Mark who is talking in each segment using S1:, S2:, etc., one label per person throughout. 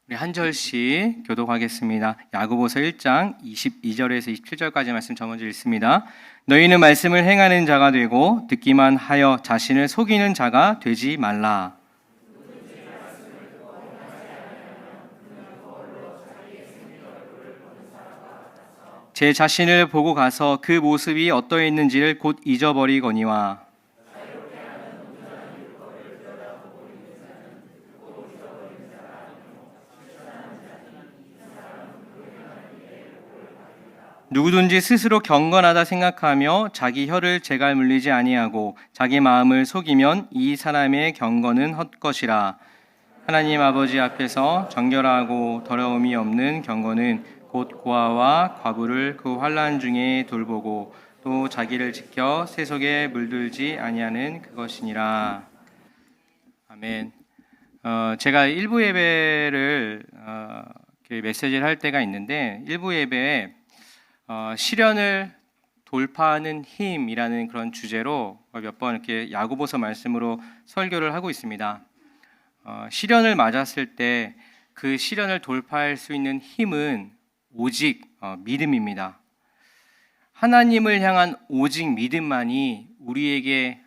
S1: 우리 한 절씩 교독하겠습니다. 야고보서 1장 22절에서 27절까지 말씀 저 먼저 읽습니다. 너희는 말씀을 행하는 자가 되고 듣기만 하여 자신을 속이는 자가 되지 말라. 제 자신을 보고 가서 그 모습이 어떠했는지를 곧 잊어버리거니와 누구든지 스스로 경건하다 생각하며 자기 혀를 재갈 물리지 아니하고 자기 마음을 속이면 이 사람의 경건은 헛것이라. 하나님 아버지 앞에서 정결하고 더러움이 없는 경건은 곧 고아와 과부를 그 환난 중에 돌보고 또 자기를 지켜 세속에 물들지 아니하는 그것이니라. 아멘. 제가 일부 예배를 메시지를 할 때가 있는데 일부 예배에 시련을 돌파하는 힘이라는 그런 주제로 몇 번 이렇게 야고보서 말씀으로 설교를 하고 있습니다. 시련을 맞았을 때 그 시련을 돌파할 수 있는 힘은 오직 믿음입니다. 하나님을 향한 오직 믿음만이 우리에게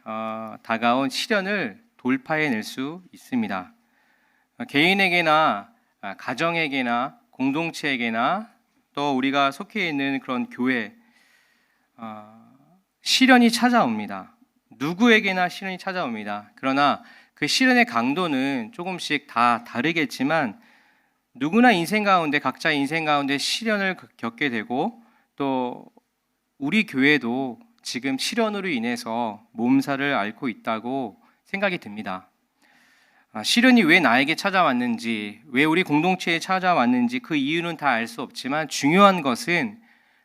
S1: 다가온 시련을 돌파해낼 수 있습니다. 개인에게나 가정에게나 공동체에게나 또 우리가 속해 있는 그런 교회, 시련이 찾아옵니다. 누구에게나 시련이 찾아옵니다. 그러나 그 시련의 강도는 조금씩 다 다르겠지만 누구나 인생 가운데 각자의 인생 가운데 시련을 겪게 되고 또 우리 교회도 지금 시련으로 인해서 몸살을 앓고 있다고 생각이 듭니다. 시련이 왜 나에게 찾아왔는지, 왜 우리 공동체에 찾아왔는지 그 이유는 다 알 수 없지만 중요한 것은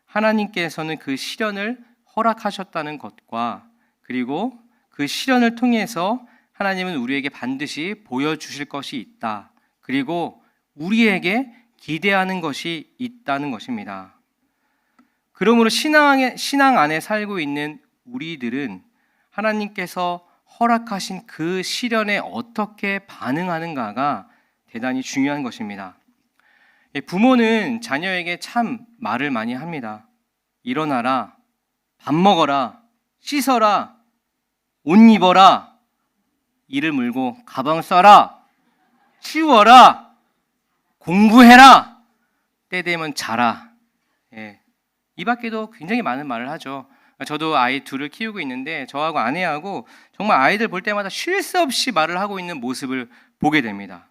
S1: 하나님께서는 그 시련을 허락하셨다는 것과 그리고 그 시련을 통해서 하나님은 우리에게 반드시 보여주실 것이 있다. 그리고 우리에게 기대하는 것이 있다는 것입니다. 그러므로 신앙 안에 살고 있는 우리들은 하나님께서 허락하신 그 시련에 어떻게 반응하는가가 대단히 중요한 것입니다. 부모는 자녀에게 참 말을 많이 합니다. 일어나라, 밥 먹어라, 씻어라, 옷 입어라, 이를 물고 가방 싸라, 치워라, 공부해라, 때 되면 자라. 이 밖에도 굉장히 많은 말을 하죠. 저도 아이 둘을 키우고 있는데 저하고 아내하고 정말 아이들 볼 때마다 쉴 새 없이 말을 하고 있는 모습을 보게 됩니다.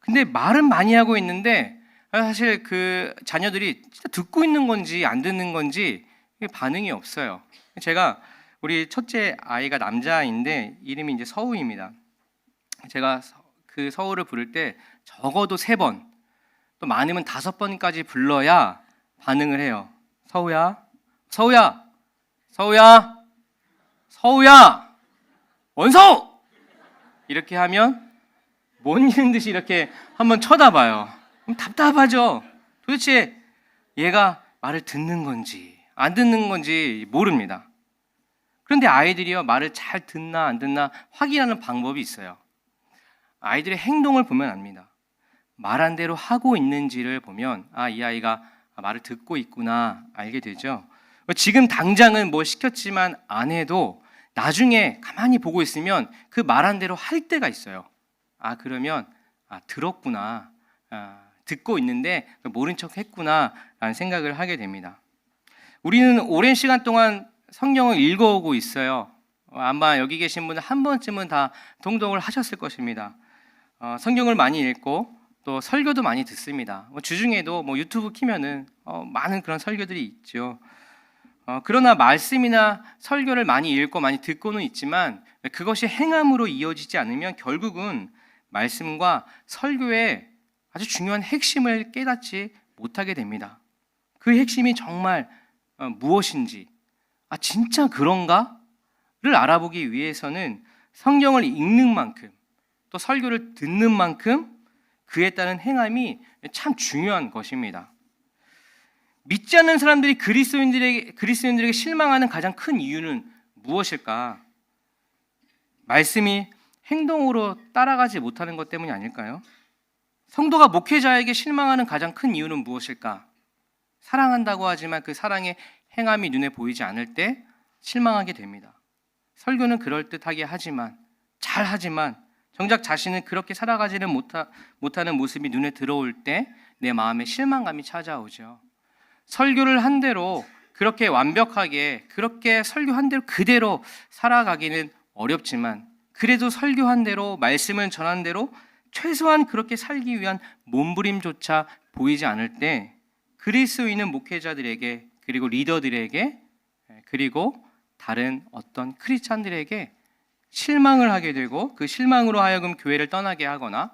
S1: 근데 말은 많이 하고 있는데 사실 그 자녀들이 진짜 듣고 있는 건지 안 듣는 건지 반응이 없어요. 제가 우리 첫째 아이가 남자인데 이름이 이제 서우입니다. 제가 그 서우를 부를 때 적어도 3번, 또 많으면 5번까지 불러야 반응을 해요. 서우야, 서우야, 서우야, 서우야, 원서우! 이렇게 하면 못 읽는 듯이 이렇게 한번 쳐다봐요. 그럼 답답하죠. 도대체 얘가 말을 듣는 건지 안 듣는 건지 모릅니다. 그런데 아이들이요, 말을 잘 듣나 안 듣나 확인하는 방법이 있어요. 아이들의 행동을 보면 압니다. 말한 대로 하고 있는지를 보면 이 아이가 말을 듣고 있구나 알게 되죠. 지금 당장은 뭘 시켰지만 안 해도 나중에 가만히 보고 있으면 그 말한 대로 할 때가 있어요. 그러면 들었구나, 듣고 있는데 모른 척 했구나 라는 생각을 하게 됩니다. 우리는 오랜 시간 동안 성경을 읽어오고 있어요. 아마 여기 계신 분은 한 번쯤은 다 동동을 하셨을 것입니다. 성경을 많이 읽고 또 설교도 많이 듣습니다. 주중에도 유튜브 키면은 많은 그런 설교들이 있죠. 그러나 말씀이나 설교를 많이 읽고 많이 듣고는 있지만 그것이 행함으로 이어지지 않으면 결국은 말씀과 설교의 아주 중요한 핵심을 깨닫지 못하게 됩니다. 그 핵심이 정말 무엇인지, 진짜 그런가를 알아보기 위해서는 성경을 읽는 만큼 또 설교를 듣는 만큼 그에 따른 행함이 참 중요한 것입니다. 믿지 않는 사람들이 그리스도인들에게 실망하는 가장 큰 이유는 무엇일까? 말씀이 행동으로 따라가지 못하는 것 때문이 아닐까요? 성도가 목회자에게 실망하는 가장 큰 이유는 무엇일까? 사랑한다고 하지만 그 사랑의 행함이 눈에 보이지 않을 때 실망하게 됩니다. 설교는 그럴듯하게 하지만, 잘하지만 정작 자신은 그렇게 살아가지는 못하는 모습이 눈에 들어올 때 내 마음에 실망감이 찾아오죠. 설교를 한 대로 그렇게 완벽하게 그렇게 설교한 대로 그대로 살아가기는 어렵지만, 그래도 설교한 대로 말씀을 전한 대로 최소한 그렇게 살기 위한 몸부림조차 보이지 않을 때 그리스도인은 목회자들에게, 그리고 리더들에게, 그리고 다른 어떤 크리스찬들에게 실망을 하게 되고, 그 실망으로 하여금 교회를 떠나게 하거나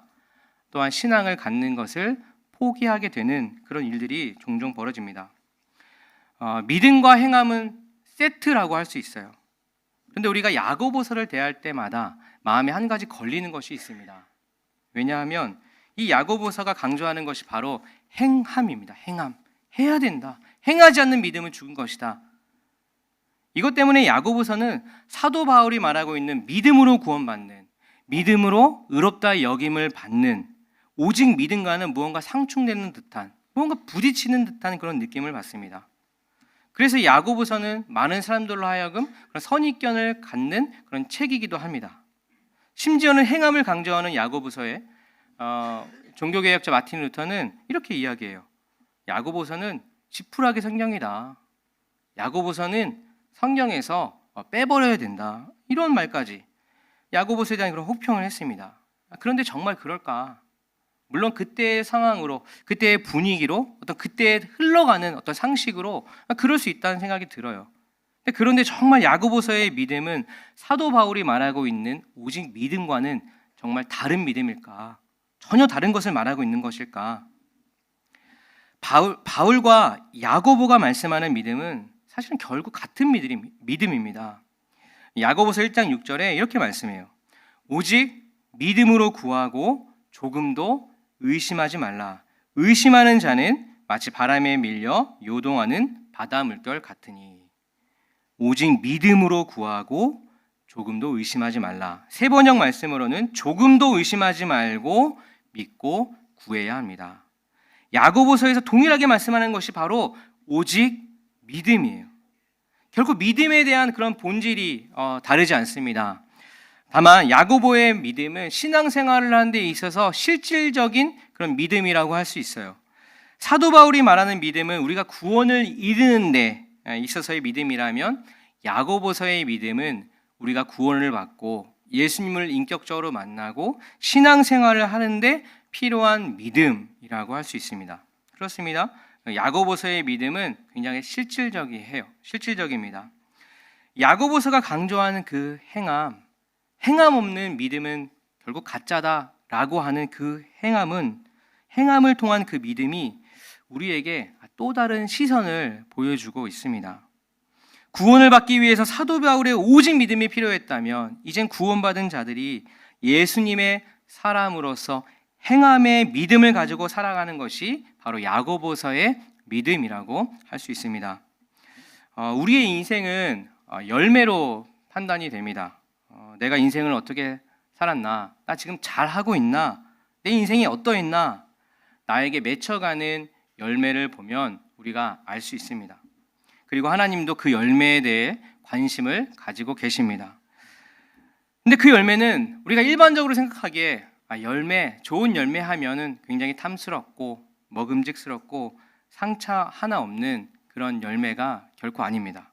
S1: 또한 신앙을 갖는 것을 포기하게 되는 그런 일들이 종종 벌어집니다. 믿음과 행함은 세트라고 할 수 있어요. 그런데 우리가 야고보서를 대할 때마다 마음에 한 가지 걸리는 것이 있습니다. 왜냐하면 이 야고보서가 강조하는 것이 바로 행함입니다. 행함. 해야 된다. 행하지 않는 믿음은 죽은 것이다. 이것 때문에 야고보서는 사도 바울이 말하고 있는 믿음으로 구원받는, 믿음으로 의롭다 여김을 받는, 오직 믿음과는 무언가 상충되는 듯한, 무언가 부딪히는 듯한 그런 느낌을 받습니다. 그래서 야고보서는 많은 사람들로 하여금 그런 선입견을 갖는 그런 책이기도 합니다. 심지어는 행함을 강조하는 야고보서에 종교개혁자 마틴 루터는 이렇게 이야기해요. 야고보서는 지푸라기 성경이다. 야고보서는 성경에서 빼버려야 된다. 이런 말까지 야고보서에 대한 그런 혹평을 했습니다. 그런데 정말 그럴까? 물론 그때의 상황으로, 그때의 분위기로, 어떤 그때에 흘러가는 어떤 상식으로 그럴 수 있다는 생각이 들어요. 그런데 정말 야고보서의 믿음은 사도 바울이 말하고 있는 오직 믿음과는 정말 다른 믿음일까? 전혀 다른 것을 말하고 있는 것일까? 바울과 야고보가 말씀하는 믿음은 사실은 결국 같은 믿음입니다. 야고보서 1장 6절에 이렇게 말씀해요. 오직 믿음으로 구하고 조금도 의심하지 말라. 의심하는 자는 마치 바람에 밀려 요동하는 바다 물결 같으니. 오직 믿음으로 구하고 조금도 의심하지 말라. 세 번역 말씀으로는 조금도 의심하지 말고 믿고 구해야 합니다. 야고보서에서 동일하게 말씀하는 것이 바로 오직 믿음이에요. 결국 믿음에 대한 그런 본질이 다르지 않습니다. 다만 야고보의 믿음은 신앙생활을 하는 데 있어서 실질적인 그런 믿음이라고 할 수 있어요. 사도 바울이 말하는 믿음은 우리가 구원을 이루는 데 있어서의 믿음이라면, 야고보서의 믿음은 우리가 구원을 받고 예수님을 인격적으로 만나고 신앙생활을 하는데 필요한 믿음이라고 할 수 있습니다. 그렇습니다. 야고보서의 믿음은 굉장히 실질적입니다. 야고보서가 강조하는 그 행함 없는 믿음은 결국 가짜다라고 하는 그 행함을 통한 그 믿음이 우리에게 또 다른 시선을 보여주고 있습니다. 구원을 받기 위해서 사도 바울의 오직 믿음이 필요했다면, 이젠 구원받은 자들이 예수님의 사람으로서 행함의 믿음을 가지고 살아가는 것이 바로 야고보서의 믿음이라고 할 수 있습니다. 우리의 인생은 열매로 판단이 됩니다. 내가 인생을 어떻게 살았나? 나 지금 잘하고 있나? 내 인생이 어떠했나? 나에게 맺혀가는 열매를 보면 우리가 알 수 있습니다. 그리고 하나님도 그 열매에 대해 관심을 가지고 계십니다. 근데 그 열매는 우리가 일반적으로 생각하기에 좋은 열매 하면은 굉장히 탐스럽고 먹음직스럽고 상처 하나 없는 그런 열매가 결코 아닙니다.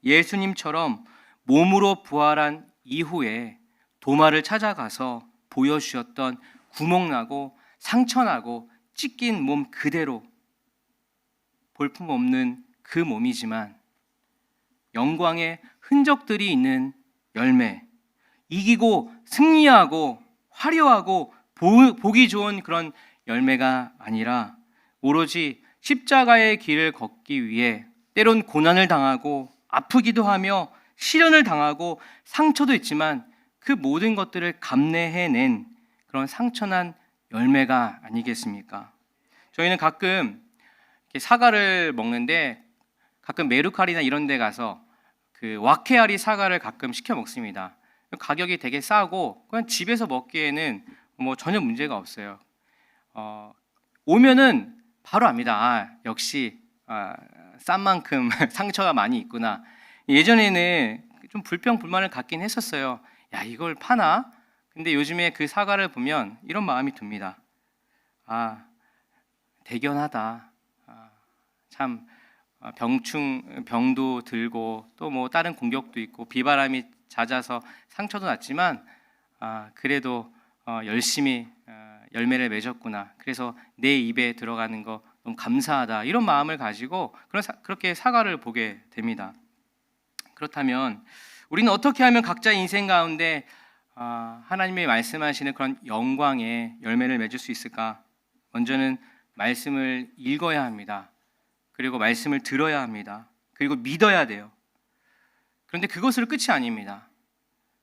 S1: 예수님처럼 몸으로 부활한 이후에 도마를 찾아가서 보여주셨던 구멍나고 상처나고 찢긴 몸 그대로 볼품없는 그 몸이지만 영광의 흔적들이 있는 열매, 이기고 승리하고 화려하고 보기 좋은 그런 열매가 아니라 오로지 십자가의 길을 걷기 위해 때론 고난을 당하고 아프기도 하며 시련을 당하고 상처도 있지만 그 모든 것들을 감내해낸 그런 상처난 열매가 아니겠습니까? 저희는 가끔 사과를 먹는데 가끔 메루칼이나 이런 데 가서 그 와케아리 사과를 가끔 시켜 먹습니다. 가격이 되게 싸고 그냥 집에서 먹기에는 뭐 전혀 문제가 없어요. 오면은 바로 압니다. 역시 싼 만큼 상처가 많이 있구나. 예전에는 좀 불평불만을 갖긴 했었어요. 야, 이걸 파나? 근데 요즘에 그 사과를 보면 이런 마음이 듭니다. 대견하다. 참 병도 들고 또 뭐 다른 공격도 있고 비바람이 잦아서 상처도 났지만 그래도 열심히 열매를 맺었구나. 그래서 내 입에 들어가는 거 너무 감사하다. 이런 마음을 가지고 그렇게 사과를 보게 됩니다. 그렇다면 우리는 어떻게 하면 각자 인생 가운데 하나님의 말씀하시는 그런 영광의 열매를 맺을 수 있을까? 먼저는 말씀을 읽어야 합니다. 그리고 말씀을 들어야 합니다. 그리고 믿어야 돼요. 그런데 그것으로 끝이 아닙니다.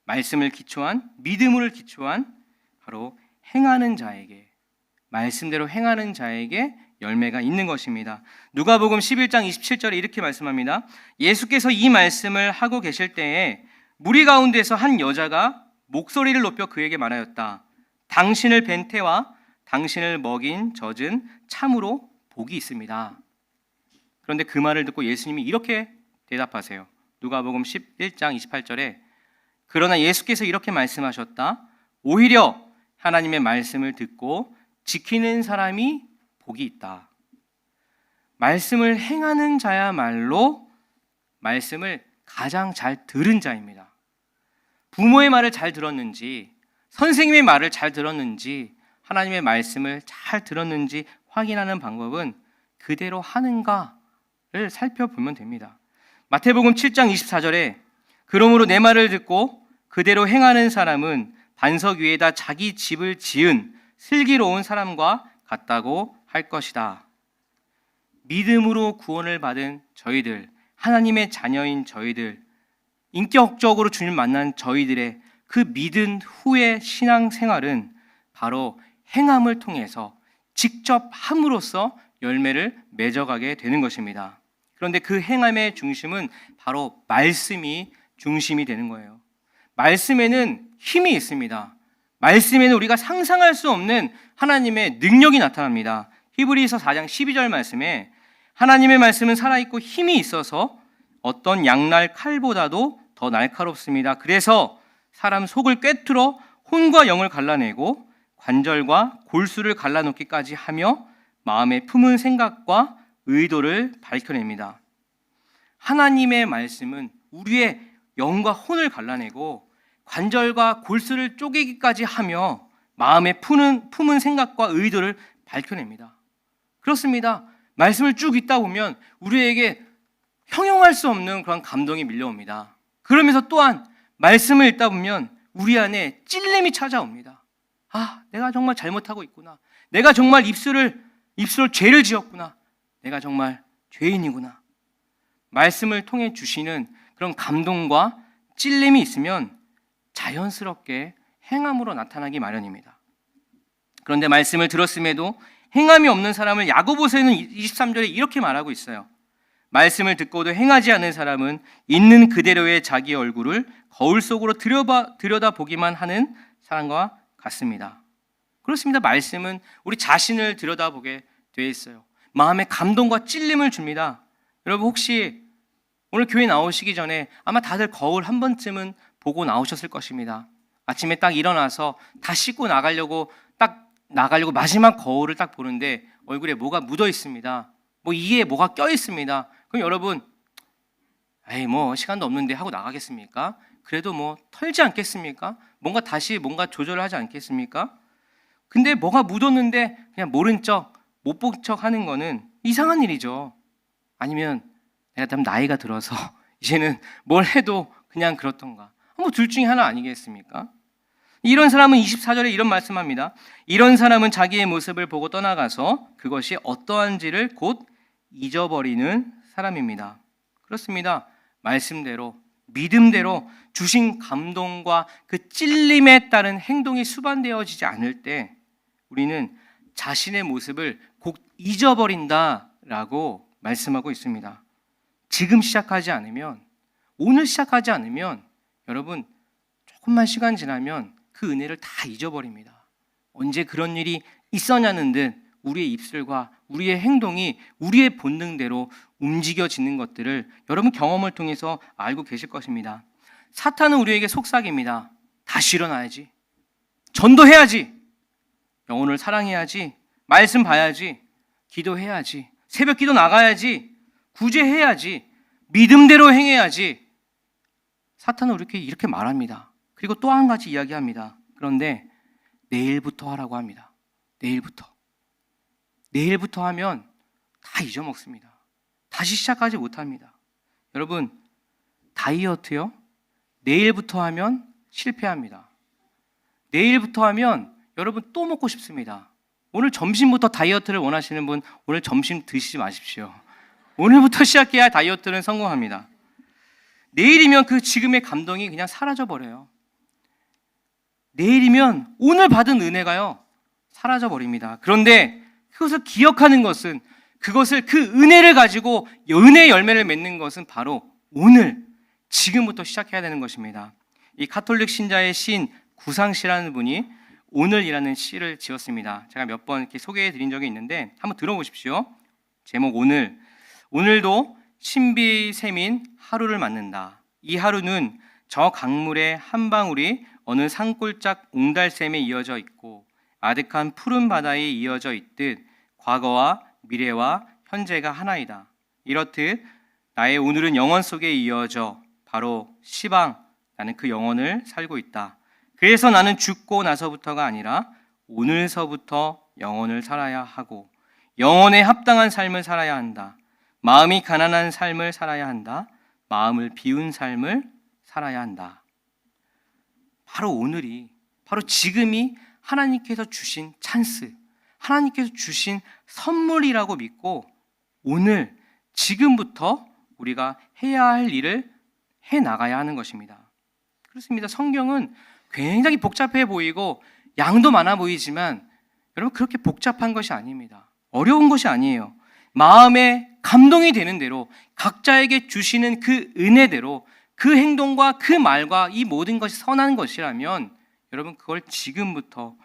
S1: 말씀을 기초한, 믿음을 기초한 바로 행하는 자에게, 말씀대로 행하는 자에게 열매가 있는 것입니다. 누가복음 11장 27절에 이렇게 말씀합니다. 예수께서 이 말씀을 하고 계실 때에 무리 가운데서 한 여자가 목소리를 높여 그에게 말하였다. 당신을 뵌 태와 당신을 먹인 젖은 참으로 복이 있습니다. 그런데 그 말을 듣고 예수님이 이렇게 대답하세요. 누가복음 11장 28절에 그러나 예수께서 이렇게 말씀하셨다. 오히려 하나님의 말씀을 듣고 지키는 사람이 복이 있다. 말씀을 행하는 자야말로 말씀을 가장 잘 들은 자입니다. 부모의 말을 잘 들었는지, 선생님의 말을 잘 들었는지, 하나님의 말씀을 잘 들었는지 확인하는 방법은 그대로 하는가를 살펴보면 됩니다. 마태복음 7장 24절에 그러므로 내 말을 듣고 그대로 행하는 사람은 반석 위에다 자기 집을 지은 슬기로운 사람과 같다고 할 것이다. 믿음으로 구원을 받은 저희들, 하나님의 자녀인 저희들, 인격적으로 주님 만난 저희들의 그 믿은 후의 신앙생활은 바로 행함을 통해서 직접 함으로써 열매를 맺어가게 되는 것입니다. 그런데 그 행함의 중심은 바로 말씀이 중심이 되는 거예요. 말씀에는 힘이 있습니다. 말씀에는 우리가 상상할 수 없는 하나님의 능력이 나타납니다. 히브리서 4장 12절 말씀에 하나님의 말씀은 살아있고 힘이 있어서 어떤 양날 칼보다도 더 날카롭습니다. 그래서 사람 속을 꿰뚫어 혼과 영을 갈라내고 관절과 골수를 갈라놓기까지 하며 마음에 품은 생각과 의도를 밝혀냅니다. 하나님의 말씀은 우리의 영과 혼을 갈라내고 관절과 골수를 쪼개기까지 하며 마음에 품은 생각과 의도를 밝혀냅니다. 그렇습니다. 말씀을 쭉 읽다 보면 우리에게 형용할 수 없는 그런 감동이 밀려옵니다. 그러면서 또한 말씀을 읽다 보면 우리 안에 찔림이 찾아옵니다. 내가 정말 잘못하고 있구나. 내가 정말 입술로 죄를 지었구나. 내가 정말 죄인이구나. 말씀을 통해 주시는 그런 감동과 찔림이 있으면 자연스럽게 행함으로 나타나기 마련입니다. 그런데 말씀을 들었음에도 행함이 없는 사람을 야고보서에는 23절에 이렇게 말하고 있어요. 말씀을 듣고도 행하지 않는 사람은 있는 그대로의 자기 얼굴을 거울 속으로 들여다보기만 하는 사람과 같습니다. 그렇습니다. 말씀은 우리 자신을 들여다보게 되어 있어요. 마음에 감동과 찔림을 줍니다. 여러분 혹시 오늘 교회 나오시기 전에 아마 다들 거울 한 번쯤은 보고 나오셨을 것입니다. 아침에 딱 일어나서 다 씻고 나가려고 마지막 거울을 딱 보는데 얼굴에 뭐가 묻어 있습니다. 이에 뭐가 껴 있습니다. 그럼 여러분 시간도 없는데 하고 나가겠습니까? 그래도 털지 않겠습니까? 다시 조절을 하지 않겠습니까? 근데 뭐가 묻었는데 그냥 모른 척, 못 본 척 하는 거는 이상한 일이죠. 아니면 내가 좀 나이가 들어서 이제는 뭘 해도 그냥 그렇던가. 둘 중에 하나 아니겠습니까? 이런 사람은 24절에 이런 말씀합니다. 이런 사람은 자기의 모습을 보고 떠나가서 그것이 어떠한지를 곧 잊어버리는 사람입니다. 그렇습니다. 말씀대로, 믿음대로 주신 감동과 그 찔림에 따른 행동이 수반되어지지 않을 때 우리는 자신의 모습을 곧 잊어버린다라고 말씀하고 있습니다. 지금 시작하지 않으면, 오늘 시작하지 않으면 여러분 조금만 시간 지나면 그 은혜를 다 잊어버립니다. 언제 그런 일이 있었냐는 듯 우리의 입술과 우리의 행동이 우리의 본능대로 움직여지는 것들을 여러분 경험을 통해서 알고 계실 것입니다. 사탄은 우리에게 속삭입니다. 다시 일어나야지. 전도해야지. 영혼을 사랑해야지. 말씀 봐야지. 기도해야지. 새벽 기도 나가야지. 구제해야지. 믿음대로 행해야지. 사탄은 이렇게 말합니다. 그리고 또 한 가지 이야기합니다. 그런데 내일부터 하라고 합니다. 내일부터 하면 다 잊어먹습니다. 다시 시작하지 못합니다. 여러분, 다이어트요? 내일부터 하면 실패합니다. 내일부터 하면 여러분 또 먹고 싶습니다. 오늘 점심부터 다이어트를 원하시는 분, 오늘 점심 드시지 마십시오. 오늘부터 시작해야 다이어트는 성공합니다. 내일이면 그 지금의 감동이 그냥 사라져버려요. 내일이면 오늘 받은 은혜가요, 사라져버립니다. 그런데 그것을 기억하는 것은, 그것을 그 은혜를 가지고 은혜의 열매를 맺는 것은 바로 오늘, 지금부터 시작해야 되는 것입니다. 이 카톨릭 신자의 시인 구상시라는 분이 오늘이라는 시를 지었습니다. 제가 몇 번 이렇게 소개해 드린 적이 있는데 한번 들어보십시오. 제목 오늘. 오늘도 신비 샘인 하루를 맞는다. 이 하루는 저 강물의 한 방울이 어느 산골짝 옹달샘에 이어져 있고 아득한 푸른 바다에 이어져 있듯 과거와 미래와 현재가 하나이다. 이렇듯 나의 오늘은 영원 속에 이어져 바로 시방, 나는 그 영혼을 살고 있다. 그래서 나는 죽고 나서부터가 아니라 오늘서부터 영혼을 살아야 하고 영혼에 합당한 삶을 살아야 한다. 마음이 가난한 삶을 살아야 한다. 마음을 비운 삶을 살아야 한다. 바로 오늘이, 바로 지금이 하나님께서 주신 찬스, 하나님께서 주신 선물이라고 믿고 오늘, 지금부터 우리가 해야 할 일을 해나가야 하는 것입니다. 그렇습니다. 성경은 굉장히 복잡해 보이고 양도 많아 보이지만 여러분 그렇게 복잡한 것이 아닙니다. 어려운 것이 아니에요. 마음에 감동이 되는 대로 각자에게 주시는 그 은혜대로 그 행동과 그 말과 이 모든 것이 선한 것이라면 여러분 그걸 지금부터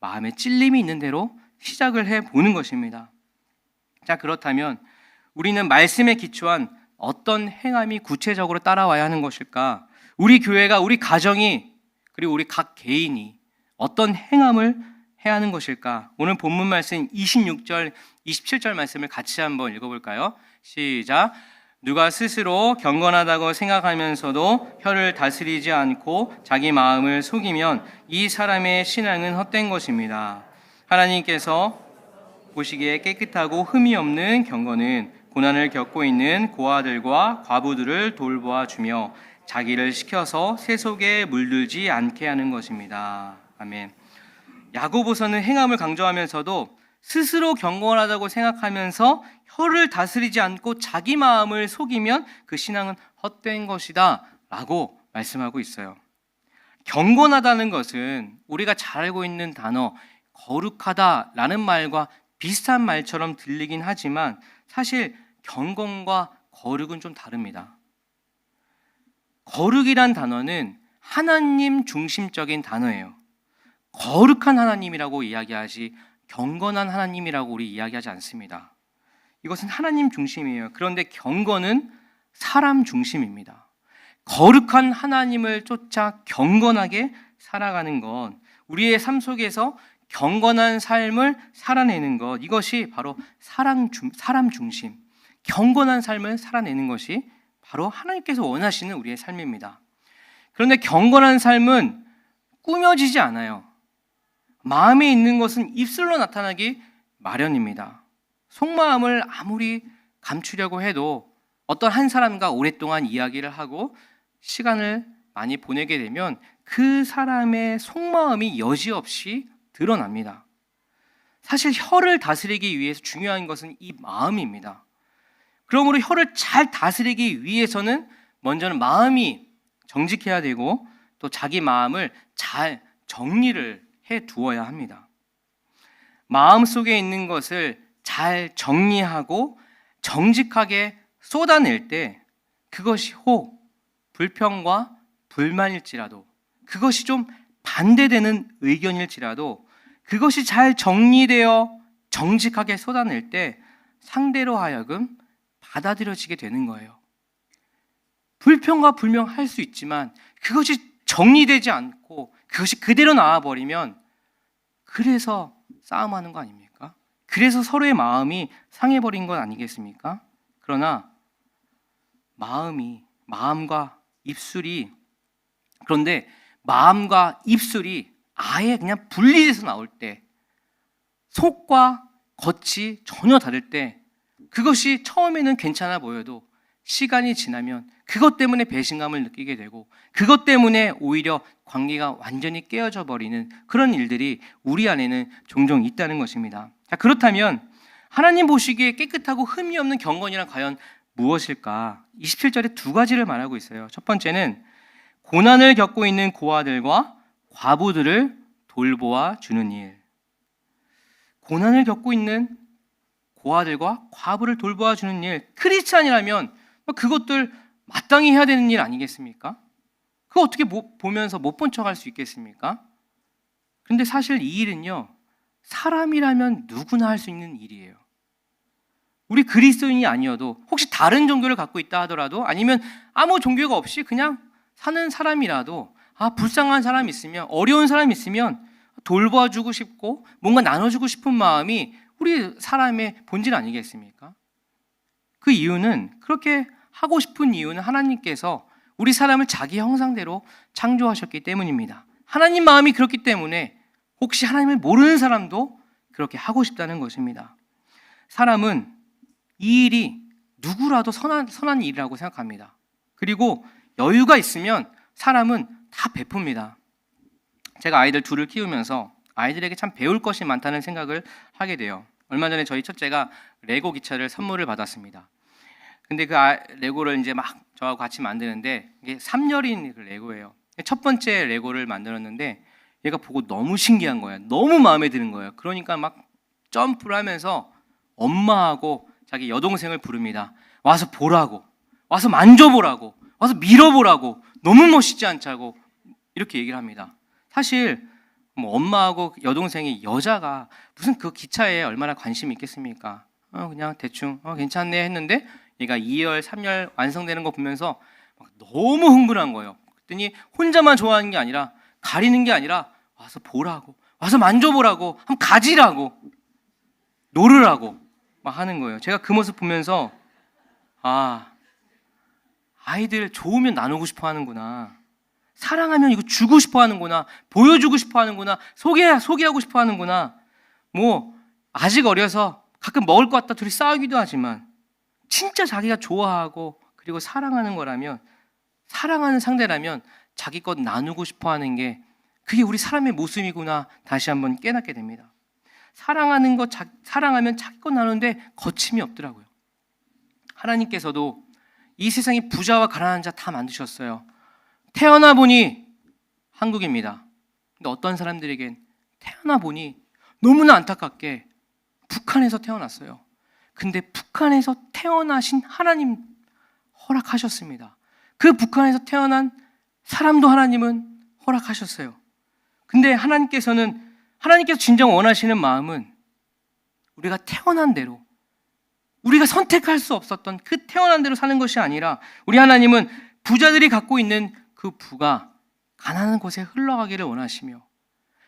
S1: 마음에 찔림이 있는 대로 시작을 해보는 것입니다. 자, 그렇다면 우리는 말씀에 기초한 어떤 행함이 구체적으로 따라와야 하는 것일까? 우리 교회가, 우리 가정이, 그리고 우리 각 개인이 어떤 행함을 해야 하는 것일까? 오늘 본문 말씀 26절, 27절 말씀을 같이 한번 읽어볼까요? 시작. 누가 스스로 경건하다고 생각하면서도 혀를 다스리지 않고 자기 마음을 속이면 이 사람의 신앙은 헛된 것입니다. 하나님께서 보시기에 깨끗하고 흠이 없는 경건은 고난을 겪고 있는 고아들과 과부들을 돌보아 주며 자기를 시켜서 새 속에 물들지 않게 하는 것입니다. 아멘. 야고보서는 행함을 강조하면서도 스스로 경건하다고 생각하면서 혀를 다스리지 않고 자기 마음을 속이면 그 신앙은 헛된 것이다 라고 말씀하고 있어요. 경건하다는 것은 우리가 잘 알고 있는 단어 거룩하다라는 말과 비슷한 말처럼 들리긴 하지만 사실 경건과 거룩은 좀 다릅니다. 거룩이란 단어는 하나님 중심적인 단어예요. 거룩한 하나님이라고 이야기하지 경건한 하나님이라고 우리 이야기하지 않습니다. 이것은 하나님 중심이에요. 그런데 경건은 사람 중심입니다. 거룩한 하나님을 쫓아 경건하게 살아가는 것, 우리의 삶 속에서 경건한 삶을 살아내는 것, 이것이 바로 사람 중심, 경건한 삶을 살아내는 것이 바로 하나님께서 원하시는 우리의 삶입니다. 그런데 경건한 삶은 꾸며지지 않아요. 마음에 있는 것은 입술로 나타나기 마련입니다. 속마음을 아무리 감추려고 해도 어떤 한 사람과 오랫동안 이야기를 하고 시간을 많이 보내게 되면 그 사람의 속마음이 여지없이 드러납니다. 사실 혀를 다스리기 위해서 중요한 것은 이 마음입니다. 그러므로 혀를 잘 다스리기 위해서는 먼저는 마음이 정직해야 되고 또 자기 마음을 잘 정리를 해 두어야 합니다. 마음속에 있는 것을 잘 정리하고 정직하게 쏟아낼 때 그것이 혹 불평과 불만일지라도, 그것이 좀 반대되는 의견일지라도 그것이 잘 정리되어 정직하게 쏟아낼 때 상대로 하여금 받아들여지게 되는 거예요. 불평과 불명할 수 있지만 그것이 정리되지 않고 그것이 그대로 나와버리면 그래서 싸움하는 거 아닙니까? 그래서 서로의 마음이 상해버린 건 아니겠습니까? 그러나 마음과 입술이, 그런데 마음과 입술이 아예 그냥 분리돼서 나올 때, 속과 겉이 전혀 다를 때, 그것이 처음에는 괜찮아 보여도 시간이 지나면 그것 때문에 배신감을 느끼게 되고 그것 때문에 오히려 관계가 완전히 깨어져 버리는 그런 일들이 우리 안에는 종종 있다는 것입니다. 자, 그렇다면 하나님 보시기에 깨끗하고 흠이 없는 경건이란 과연 무엇일까? 27절에 두 가지를 말하고 있어요. 첫 번째는 고난을 겪고 있는 고아들과 과부들을 돌보아 주는 일. 고난을 겪고 있는 고아들과 과부를 돌보아 주는 일. 크리스찬이라면 그것들 마땅히 해야 되는 일 아니겠습니까? 그거 어떻게 보면서 못 본 척 할 수 있겠습니까? 그런데 사실 이 일은요, 사람이라면 누구나 할 수 있는 일이에요. 우리 그리스도인이 아니어도, 혹시 다른 종교를 갖고 있다 하더라도, 아니면 아무 종교가 없이 그냥 사는 사람이라도, 불쌍한 사람이 있으면, 어려운 사람이 있으면 돌봐주고 싶고 뭔가 나눠주고 싶은 마음이 우리 사람의 본질 아니겠습니까? 그 이유는, 그렇게 하고 싶은 이유는 하나님께서 우리 사람을 자기 형상대로 창조하셨기 때문입니다. 하나님 마음이 그렇기 때문에 혹시 하나님을 모르는 사람도 그렇게 하고 싶다는 것입니다. 사람은 이 일이 누구라도 선한 일이라고 생각합니다. 그리고 여유가 있으면 사람은 다 베풉니다. 제가 아이들 둘을 키우면서 아이들에게 참 배울 것이 많다는 생각을 하게 돼요. 얼마 전에 저희 첫째가 레고 기차를 선물을 받았습니다. 근데 그 레고를 이제 막 저하고 같이 만드는데, 이게 3열인 그 레고예요. 첫 번째 레고를 만들었는데 얘가 보고 너무 신기한 거예요. 너무 마음에 드는 거예요. 그러니까 막 점프를 하면서 엄마하고 자기 여동생을 부릅니다. 와서 보라고, 와서 만져보라고, 와서 밀어보라고, 너무 멋있지 않냐고 이렇게 얘기를 합니다. 사실 뭐 엄마하고 여동생이, 여자가 무슨 그 기차에 얼마나 관심이 있겠습니까? 그냥 대충 괜찮네 했는데 얘가 2열, 3열 완성되는 거 보면서 막 너무 흥분한 거예요. 그랬더니 혼자만 좋아하는 게 아니라, 가리는 게 아니라 와서 보라고, 와서 만져보라고, 한번 가지라고, 놀으라고 막 하는 거예요. 제가 그 모습 보면서 아이들 좋으면 나누고 싶어 하는구나, 사랑하면 이거 주고 싶어 하는구나, 보여주고 싶어 하는구나, 소개하고 싶어 하는구나. 뭐 아직 어려서 가끔 먹을 것 같다 둘이 싸우기도 하지만 진짜 자기가 좋아하고 그리고 사랑하는 거라면, 사랑하는 상대라면 자기 것 나누고 싶어 하는 게, 그게 우리 사람의 모습이구나 다시 한번 깨닫게 됩니다. 사랑하면 자기 것 나누는데 거침이 없더라고요. 하나님께서도 이 세상에 부자와 가난한 자 다 만드셨어요. 태어나 보니 한국입니다. 근데 어떤 사람들에겐 태어나 보니 너무나 안타깝게 북한에서 태어났어요. 근데 북한에서 태어나신 하나님 허락하셨습니다. 그 북한에서 태어난 사람도 하나님은 허락하셨어요. 근데 하나님께서 진정 원하시는 마음은 우리가 태어난 대로, 우리가 선택할 수 없었던 그 태어난 대로 사는 것이 아니라, 우리 하나님은 부자들이 갖고 있는 그 부가 가난한 곳에 흘러가기를 원하시며,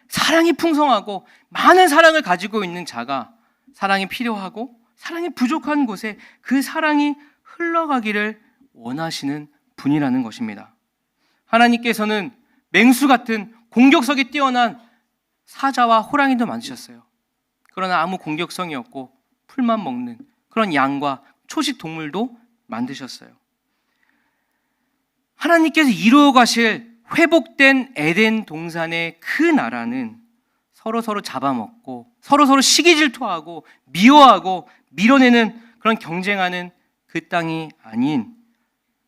S1: 사랑이 풍성하고 많은 사랑을 가지고 있는 자가 사랑이 필요하고 사랑이 부족한 곳에 그 사랑이 흘러가기를 원하시는 분이라는 것입니다. 하나님께서는 맹수 같은 공격성이 뛰어난 사자와 호랑이도 만드셨어요. 그러나 아무 공격성이 없고 풀만 먹는 그런 양과 초식 동물도 만드셨어요. 하나님께서 이루어 가실 회복된 에덴 동산의 그 나라는 서로 잡아먹고 서로 시기 질투하고 미워하고 밀어내는 그런 경쟁하는 그 땅이 아닌,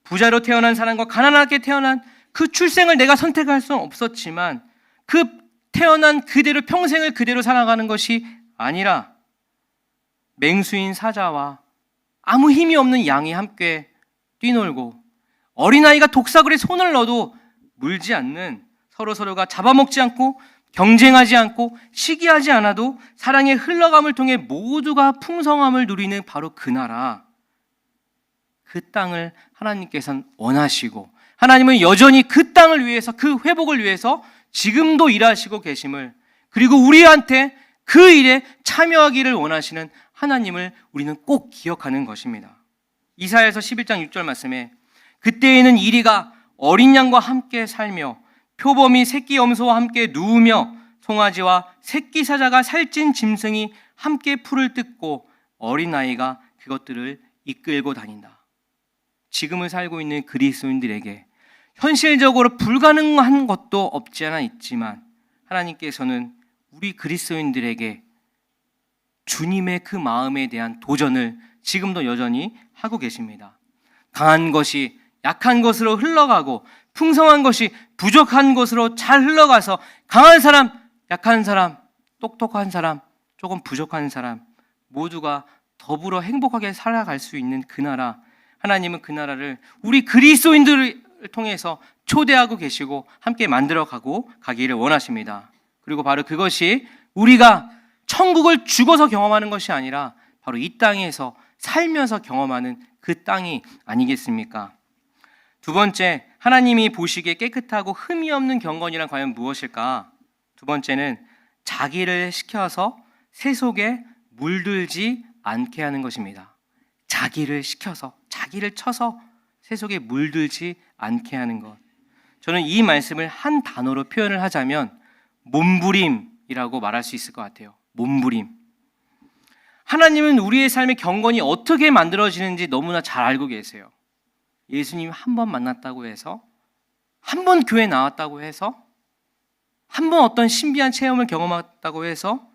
S1: 부자로 태어난 사람과 가난하게 태어난 그 출생을 내가 선택할 수는 없었지만 그 태어난 그대로 평생을 그대로 살아가는 것이 아니라, 맹수인 사자와 아무 힘이 없는 양이 함께 뛰놀고 어린아이가 독사굴에 손을 넣어도 물지 않는, 서로가 잡아먹지 않고 경쟁하지 않고 시기하지 않아도 사랑의 흘러감을 통해 모두가 풍성함을 누리는 바로 그 나라, 그 땅을 하나님께서는 원하시고 하나님은 여전히 그 땅을 위해서, 그 회복을 위해서 지금도 일하시고 계심을, 그리고 우리한테 그 일에 참여하기를 원하시는 하나님을 우리는 꼭 기억하는 것입니다. 이사야서 11장 6절 말씀에 그때에는 이리가 어린 양과 함께 살며 표범이 새끼 염소와 함께 누우며 송아지와 새끼 사자가 살찐 짐승이 함께 풀을 뜯고 어린아이가 그것들을 이끌고 다닌다. 지금을 살고 있는 그리스도인들에게 현실적으로 불가능한 것도 없지 않아 있지만 하나님께서는 우리 그리스도인들에게 주님의 그 마음에 대한 도전을 지금도 여전히 하고 계십니다. 강한 것이 약한 것으로 흘러가고 풍성한 것이 부족한 것으로 잘 흘러가서 강한 사람, 약한 사람, 똑똑한 사람, 조금 부족한 사람 모두가 더불어 행복하게 살아갈 수 있는 그 나라, 하나님은 그 나라를 우리 그리스도인들을 통해서 초대하고 계시고 함께 만들어가고 가기를 원하십니다. 그리고 바로 그것이 우리가 천국을 죽어서 경험하는 것이 아니라 바로 이 땅에서 살면서 경험하는 그 땅이 아니겠습니까? 두 번째, 하나님이 보시기에 깨끗하고 흠이 없는 경건이란 과연 무엇일까? 두 번째는 자기를 시켜서 새 속에 물들지 않게 하는 것입니다. 자기를 시켜서, 자기를 쳐서 새 속에 물들지 않게 하는 것. 저는 이 말씀을 한 단어로 표현을 하자면 몸부림이라고 말할 수 있을 것 같아요. 몸부림. 하나님은 우리의 삶의 경건이 어떻게 만들어지는지 너무나 잘 알고 계세요. 예수님 한 번 만났다고 해서, 한 번 교회 나왔다고 해서, 한 번 어떤 신비한 체험을 경험했다고 해서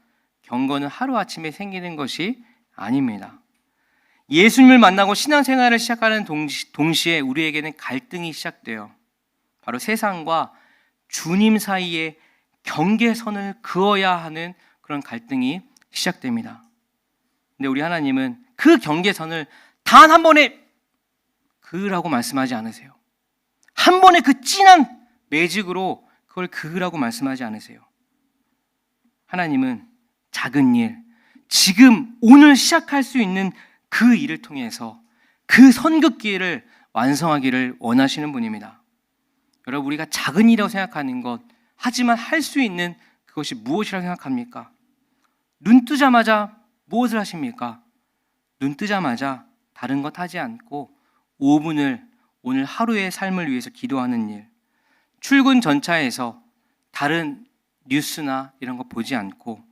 S1: 경건은 하루아침에 생기는 것이 아닙니다. 예수님을 만나고 신앙생활을 시작하는 동시에 우리에게는 갈등이 시작돼요. 바로 세상과 주님 사이에 경계선을 그어야 하는 그런 갈등이 시작됩니다. 근데 우리 하나님은 그 경계선을 단 한 번에 그으라고 말씀하지 않으세요. 한 번에 그 진한 매직으로 그걸 그으라고 말씀하지 않으세요. 하나님은 작은 일, 지금 오늘 시작할 수 있는 그 일을 통해서 그 선긋기를 완성하기를 원하시는 분입니다. 여러분, 우리가 작은 일이라고 생각하는 것, 하지만 할 수 있는 그것이 무엇이라고 생각합니까? 눈 뜨자마자 무엇을 하십니까? 눈 뜨자마자 다른 것 하지 않고 5분을 오늘 하루의 삶을 위해서 기도하는 일, 출근 전차에서 다른 뉴스나 이런 거 보지 않고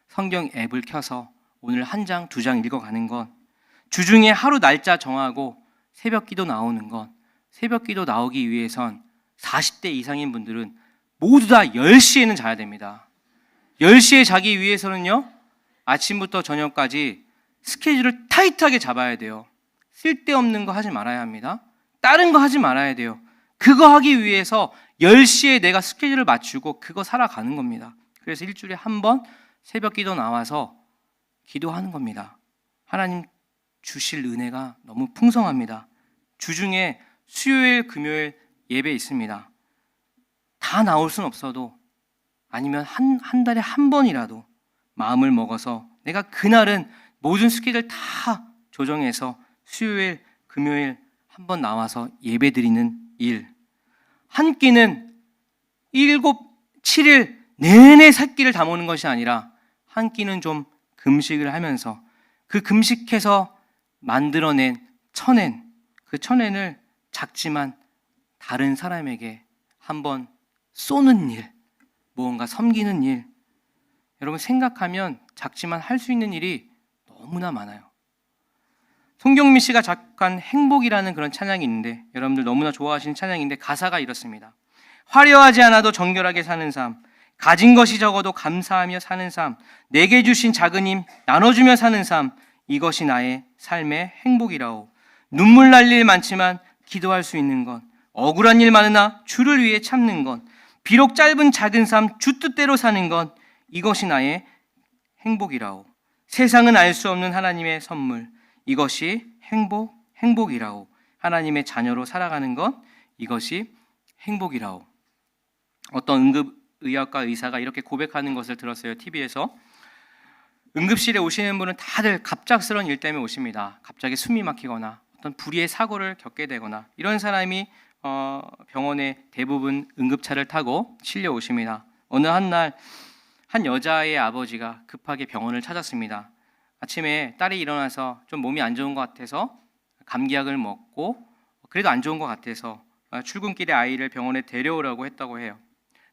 S1: 성경 앱을 켜서 오늘 한 장, 두 장 읽어가는 것, 주중에 하루 날짜 정하고 새벽 기도 나오는 것, 새벽 기도 나오기 위해선 40대 이상인 분들은 모두 다 10시에는 자야 됩니다. 10시에 자기 위해서는요, 아침부터 저녁까지 스케줄을 타이트하게 잡아야 돼요. 쓸데없는 거 하지 말아야 합니다. 다른 거 하지 말아야 돼요. 그거 하기 위해서 10시에 내가 스케줄을 맞추고 그거 살아가는 겁니다. 그래서 일주일에 한 번 새벽 기도 나와서 기도하는 겁니다. 하나님 주실 은혜가 너무 풍성합니다. 주중에 수요일, 금요일 예배 있습니다. 다 나올 순 없어도 아니면 한 달에 한 번이라도 마음을 먹어서 내가 그날은 모든 스케줄 다 조정해서 수요일, 금요일 한 번 나와서 예배 드리는 일. 한 끼는 7, 7일 내내 새끼를 담그는 것이 아니라 한 끼는 좀 금식을 하면서 그 금식해서 만들어낸 천엔, 그 천엔을 작지만 다른 사람에게 한번 쏘는 일, 무언가 섬기는 일. 여러분 생각하면 작지만 할 수 있는 일이 너무나 많아요. 송경민 씨가 작곡한 행복이라는 그런 찬양이 있는데 여러분들 너무나 좋아하시는 찬양인데 가사가 이렇습니다. 화려하지 않아도 정결하게 사는 삶, 가진 것이 적어도 감사하며 사는 삶, 내게 주신 작은 힘 나눠주며 사는 삶, 이것이 나의 삶의 행복이라오. 눈물 날 일 많지만 기도할 수 있는 것, 억울한 일 많으나 주를 위해 참는 것, 비록 짧은 작은 삶 주 뜻대로 사는 것, 이것이 나의 행복이라오. 세상은 알 수 없는 하나님의 선물, 이것이 행복이라오. 하나님의 자녀로 살아가는 것, 이것이 행복이라오. 어떤 의학과 의사가 이렇게 고백하는 것을 들었어요. TV에서. 응급실에 오시는 분은 다들 갑작스러운 일 때문에 오십니다. 갑자기 숨이 막히거나 어떤 불의의 사고를 겪게 되거나 이런 사람이 병원에 대부분 응급차를 타고 실려 오십니다. 어느 한날 한 여자의 아버지가 급하게 병원을 찾았습니다. 아침에 딸이 일어나서 좀 몸이 안 좋은 것 같아서 감기약을 먹고 그래도 안 좋은 것 같아서 출근길에 아이를 병원에 데려오라고 했다고 해요.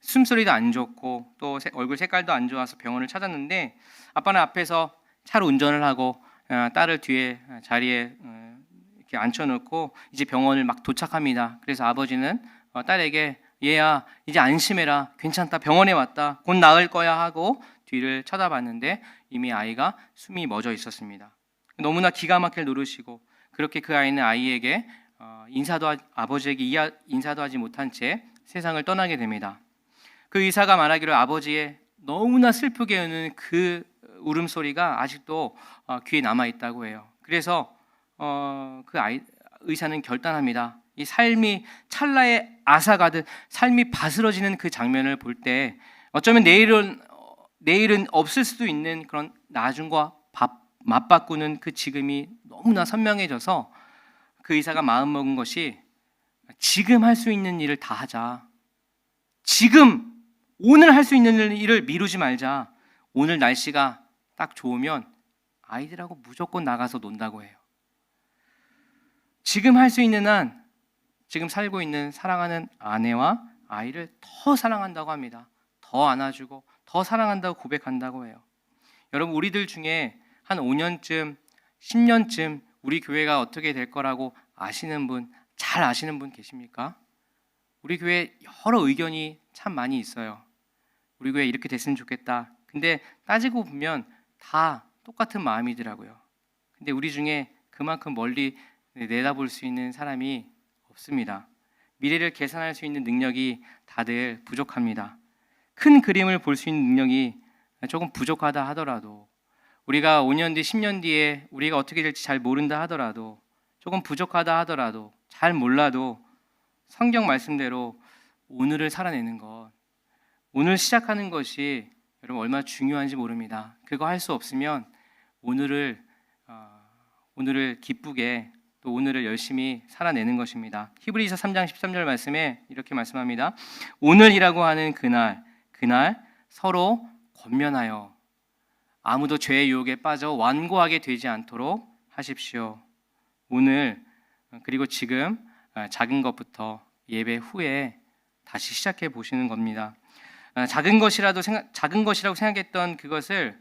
S1: 숨소리도 안 좋고 또 얼굴 색깔도 안 좋아서 병원을 찾았는데 아빠는 앞에서 차로 운전을 하고 딸을 뒤에 자리에 이렇게 앉혀놓고 이제 병원을 막 도착합니다. 그래서 아버지는 딸에게 얘야 이제 안심해라, 괜찮다, 병원에 왔다, 곧 나을 거야 하고 뒤를 쳐다봤는데 이미 아이가 숨이 멎어 있었습니다. 너무나 기가 막힐 노릇이고 그렇게 그 아이는 아이에게 아버지에게 인사도 하지 못한 채 세상을 떠나게 됩니다. 그 의사가 말하기를 아버지의 너무나 슬프게 우는 그 울음소리가 아직도 귀에 남아 있다고 해요. 그래서 의사는 결단합니다. 이 삶이 찰나에 아사가듯 삶이 바스러지는 그 장면을 볼 때 어쩌면 내일은 없을 수도 있는 그런 나중과 맞바꾸는 그 지금이 너무나 선명해져서 그 의사가 마음먹은 것이 지금 할 수 있는 일을 다 하자. 지금 오늘 할 수 있는 일을 미루지 말자. 오늘 날씨가 딱 좋으면 아이들하고 무조건 나가서 논다고 해요. 지금 할 수 있는 한 지금 살고 있는 사랑하는 아내와 아이를 더 사랑한다고 합니다. 더 안아주고 더 사랑한다고 고백한다고 해요. 여러분, 우리들 중에 한 5년쯤 10년쯤 우리 교회가 어떻게 될 거라고 아시는 분, 잘 아시는 분 계십니까? 우리 교회 여러 의견이 참 많이 있어요. 우리 교회 이렇게 됐으면 좋겠다. 근데 따지고 보면 다 똑같은 마음이더라고요. 근데 우리 중에 그만큼 멀리 내다볼 수 있는 사람이 없습니다. 미래를 계산할 수 있는 능력이 다들 부족합니다. 큰 그림을 볼 수 있는 능력이 조금 부족하다 하더라도, 우리가 5년 뒤, 10년 뒤에 우리가 어떻게 될지 잘 모른다 하더라도, 조금 부족하다 하더라도, 잘 몰라도 성경 말씀대로 오늘을 살아내는 것, 오늘 시작하는 것이 여러분 얼마나 중요한지 모릅니다. 그거 할 수 없으면 오늘을 기쁘게 또 오늘을 열심히 살아내는 것입니다. 히브리서 3장 13절 말씀에 이렇게 말씀합니다. 오늘이라고 하는 그날 서로 권면하여 아무도 죄의 유혹에 빠져 완고하게 되지 않도록 하십시오. 오늘 그리고 지금 작은 것부터 예배 후에 다시 시작해 보시는 겁니다. 작은 것이라고 생각했던 그것을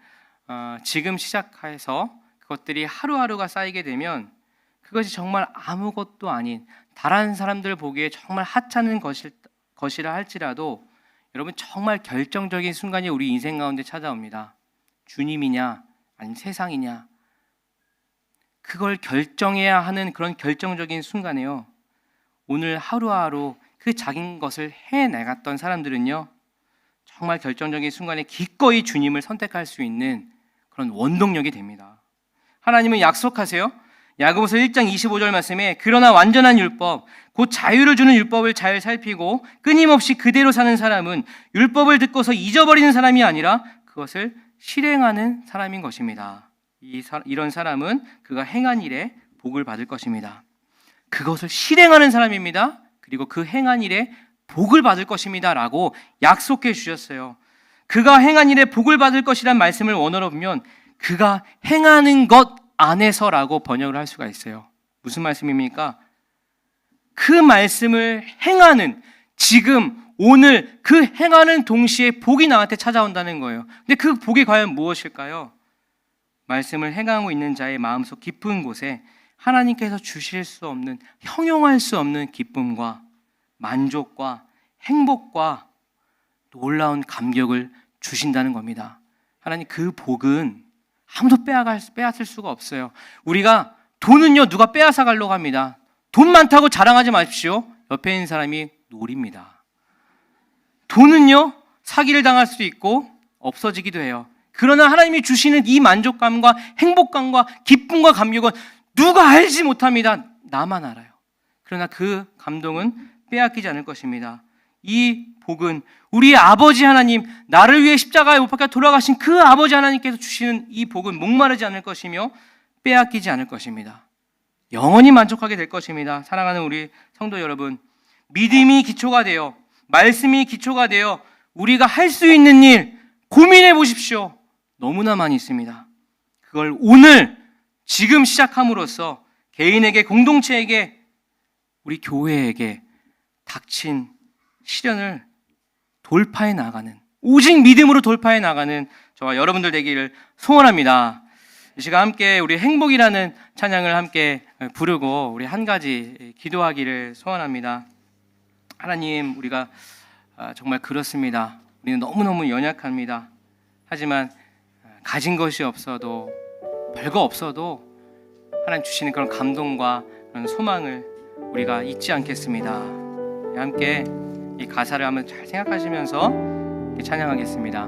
S1: 지금 시작해서 그것들이 하루하루가 쌓이게 되면 그것이 정말 아무것도 아닌, 다른 사람들 보기에 정말 하찮은 것이라 할지라도 여러분 정말 결정적인 순간이 우리 인생 가운데 찾아옵니다. 주님이냐 아니면 세상이냐, 그걸 결정해야 하는 그런 결정적인 순간에요. 오늘 하루하루 그 작은 것을 해나갔던 사람들은요, 정말 결정적인 순간에 기꺼이 주님을 선택할 수 있는 그런 원동력이 됩니다. 하나님은 약속하세요. 야고보서 1장 25절 말씀에 그러나 완전한 율법, 곧 자유를 주는 율법을 잘 살피고 끊임없이 그대로 사는 사람은 율법을 듣고서 잊어버리는 사람이 아니라 그것을 실행하는 사람인 것입니다. 이런 사람은 그가 행한 일에 복을 받을 것입니다. 그것을 실행하는 사람입니다. 그리고 그 행한 일에 복을 받을 것입니다 라고 약속해 주셨어요. 그가 행한 일에 복을 받을 것이란 말씀을 원어로 보면 그가 행하는 것 안에서라고 번역을 할 수가 있어요. 무슨 말씀입니까? 그 말씀을 행하는, 지금 오늘 그 행하는 동시에 복이 나한테 찾아온다는 거예요. 근데 그 복이 과연 무엇일까요? 말씀을 행하고 있는 자의 마음속 깊은 곳에 하나님께서 주실 수 없는, 형용할 수 없는 기쁨과 만족과 행복과 놀라운 감격을 주신다는 겁니다. 하나님, 그 복은 아무도 빼앗을 수가 없어요. 우리가 돈은요, 누가 빼앗아 가려고 합니다. 돈 많다고 자랑하지 마십시오. 옆에 있는 사람이 노립니다. 돈은요, 사기를 당할 수도 있고 없어지기도 해요. 그러나 하나님이 주시는 이 만족감과 행복감과 기쁨과 감격은 누가 알지 못합니다. 나만 알아요. 그러나 그 감동은 빼앗기지 않을 것입니다. 이 복은 우리 아버지 하나님, 나를 위해 십자가에 못 박혀 돌아가신 그 아버지 하나님께서 주시는 이 복은 목마르지 않을 것이며 빼앗기지 않을 것입니다. 영원히 만족하게 될 것입니다. 사랑하는 우리 성도 여러분, 믿음이 기초가 되어, 말씀이 기초가 되어 우리가 할 수 있는 일 고민해 보십시오. 너무나 많이 있습니다. 그걸 오늘 지금 시작함으로써 개인에게, 공동체에게, 우리 교회에게 닥친 시련을 돌파해 나가는, 오직 믿음으로 돌파해 나가는 저와 여러분들 되기를 소원합니다. 이 시간 함께 우리 행복이라는 찬양을 함께 부르고 우리 한 가지 기도하기를 소원합니다. 하나님, 우리가 정말 그렇습니다. 우리는 너무너무 연약합니다. 하지만 가진 것이 없어도, 별거 없어도 하나님 주시는 그런 감동과 그런 소망을 우리가 잊지 않겠습니다. 함께 이 가사를 한번 잘 생각하시면서 찬양하겠습니다.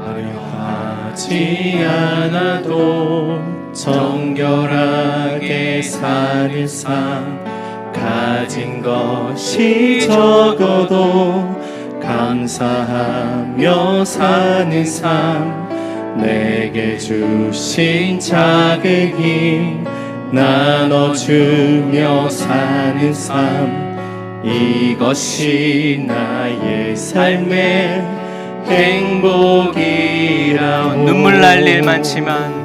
S2: 어려하지 않아도 정결하게 사는 삶, 가진 것이 적어도 감사하며 사는 삶, 내게 주신 작은 힘 나눠주며 사는 삶, 이것이 나의 삶의 행복이라.
S1: 눈물 날 일 많지만,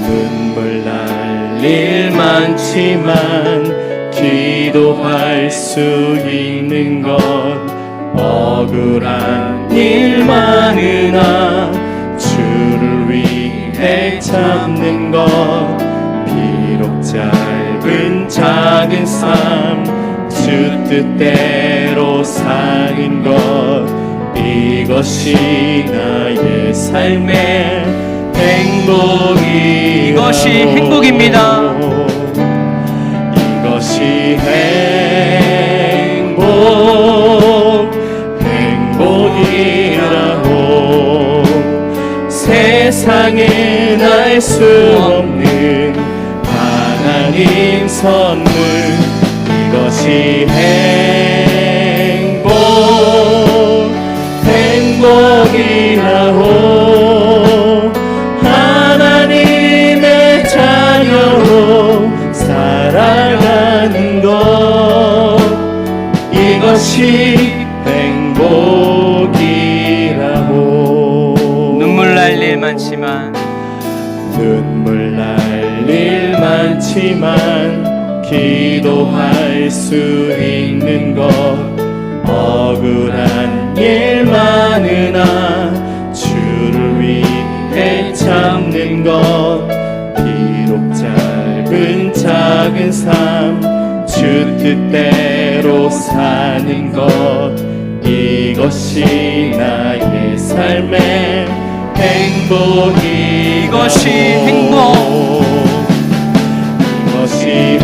S2: 눈물 날 일 많지만 기도할 수 있는 것, 억울한 일 많으나 주를 위해 참는 것, 비록 짧은 작은 삶 주 뜻대로 사는 것, 이것이 나의 삶의 행복이.
S1: 이것이 행복입니다.
S2: 이것이 행복이라고. 세상엔 알 수 없는 하나님 선물, 이것이 행복이라고. 하나님의 자녀로 살아가는 것, 이것이 행복이라고.
S1: 눈물 날 일 많지만,
S2: 눈물 날 일 많지만 기도할 수 있는 것, 억울한 일 많으나 주를 위해 참는 것, 비록 짧은 작은 삶 주 뜻대로 사는 것, 이것이 나의 삶의 행복이.
S1: 이것이 행복.
S2: 이것이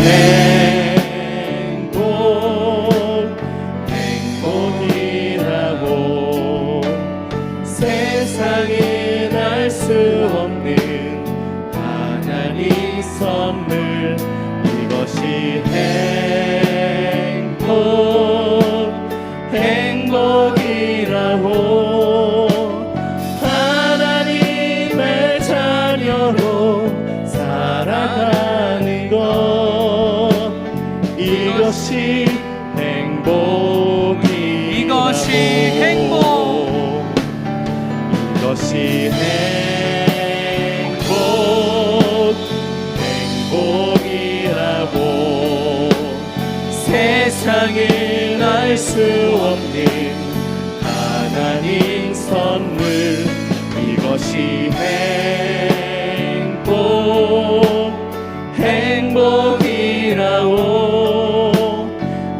S2: 행복이라고. 세상에 알 수 없는 하나님 선물, 이것이 행복이라고. 하나님의 자녀로 살아가는 것, 이것이 행복이라고.
S1: 이것이 행복.
S2: 이것이 행복이라고. 세상엔 알 수 없는 하나님 선물, 이것이 행복이라고.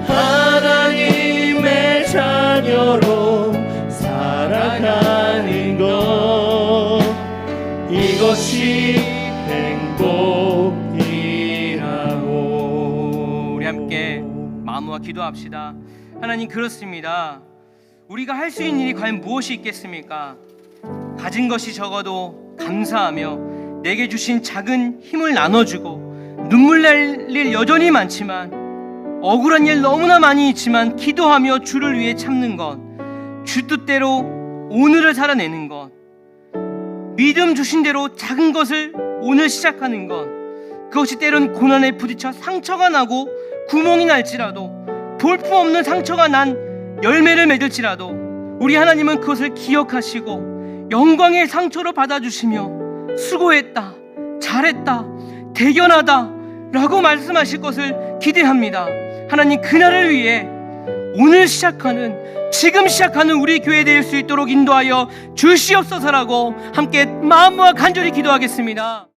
S2: 하나님의 자녀로 살아가는 것, 이것이 행복이라고.
S1: 우리 함께 마음과 기도합시다. 하나님, 그렇습니다. 우리가 할 수 있는 일이 과연 무엇이 있겠습니까? 가진 것이 적어도 감사하며 내게 주신 작은 힘을 나눠주고 눈물 날 일 여전히 많지만 억울한 일 너무나 많이 있지만 기도하며 주를 위해 참는 것, 주 뜻대로 오늘을 살아내는 것, 믿음 주신 대로 작은 것을 오늘 시작하는 것, 그것이 때론 고난에 부딪혀 상처가 나고 구멍이 날지라도 볼품없는 상처가 난 열매를 맺을지라도 우리 하나님은 그것을 기억하시고 영광의 상처로 받아주시며 수고했다, 잘했다, 대견하다 라고 말씀하실 것을 기대합니다. 하나님, 그날을 위해 오늘 시작하는, 지금 시작하는 우리 교회 될 수 있도록 인도하여 주시옵소서라고 함께 마음과 간절히 기도하겠습니다.